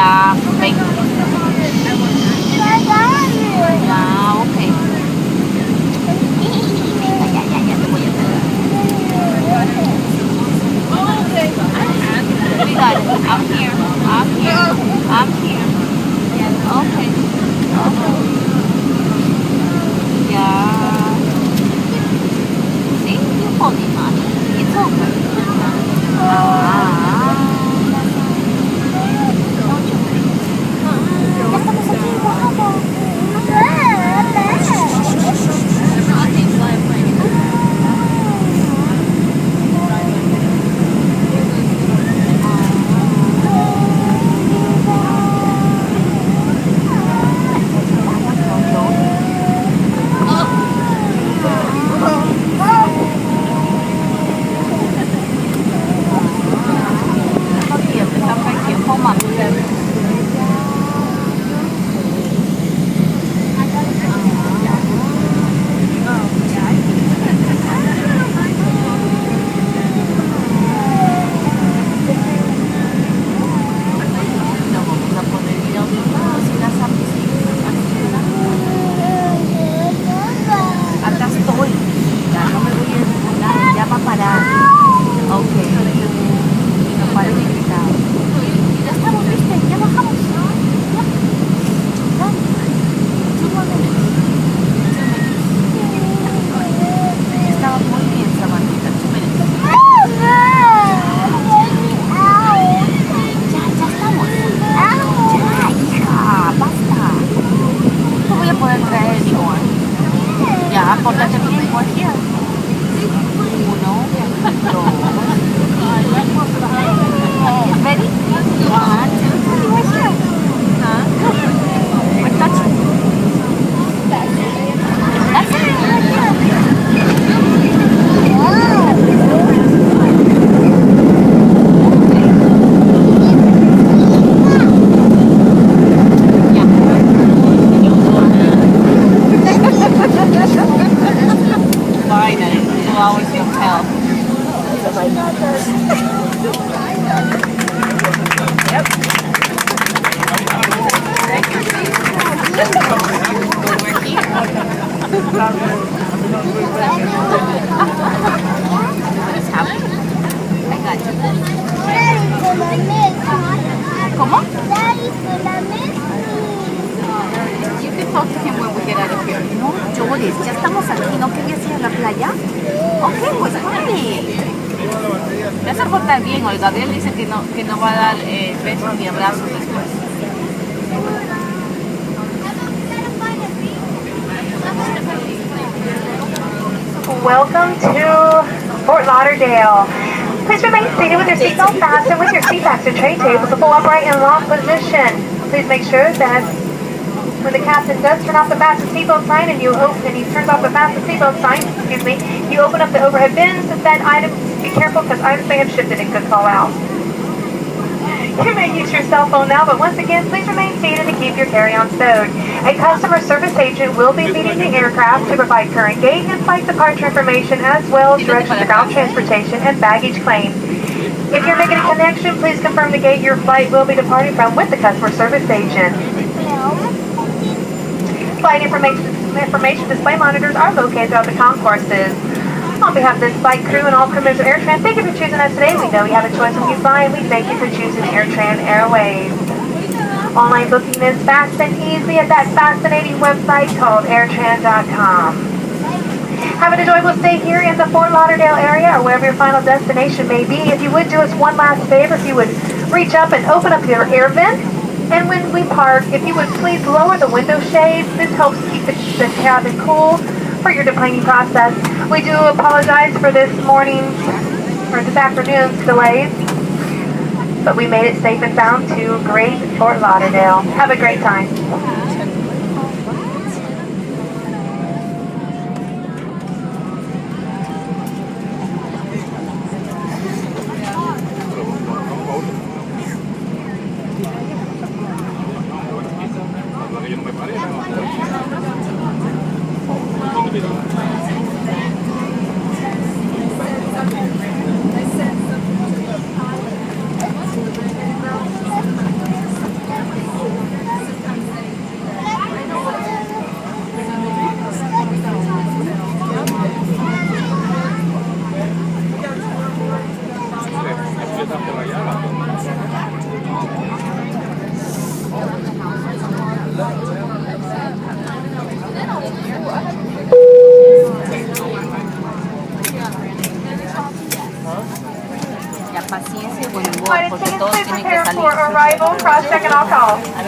Ya, 20. Ya, ok. Ya, te voy a traer. We got it. I'm here. I'm here. I'm here. Okay. Okay. Yeah. See, you hold it, mommy. It's over. Ah. Don't you worry. Ya estamos aquí, bajamos. ¿Cómo? You can talk to him when we get out of here. No llores, ya estamos aquí, ¿no querías ir a la playa? Ok, pues vale. Ya se porta bien, hoy Gabriel dice que no va a dar besos ni abrazos después. Welcome to Fort Lauderdale. Please remain seated with your seatbelt fastened with your seat backs and tray tables a full upright and locked position. Please make sure that when the captain does turn off the fasten seatbelt sign and he turns off the fasten seatbelt sign, you open up the overhead bins and then items, be careful because items may have shifted and could fall out. You may use your cell phone now, but once again, please remain seated and keep your carry-on stowed. A customer service agent will be meeting the aircraft to provide current gate and flight departure information as well as directions about transportation and baggage claim. If you're making a connection, please confirm the gate your flight will be departing from with the customer service agent. Flight information display monitors are located throughout the concourses. On behalf of this flight crew and all crew members of AirTran, thank you for choosing us today. We know you have a choice when you fly, and we thank you for choosing AirTran Airways. Online booking is fast and easy at that fascinating website called AirTran.com. Have an enjoyable stay here in the Fort Lauderdale area or wherever your final destination may be. If you would do us one last favor, if you would reach up and open up your air vent, and when we park, if you would please lower the window shades. This helps keep the cabin cool for your deplaning process. We do apologize for this afternoon's delays, but we made it safe and sound to great Fort Lauderdale. Have a great time. Ya paciencia y buen humor, Flight porque attendants, todos please tienen que prepare salir. for arrival, cross-check and all calls.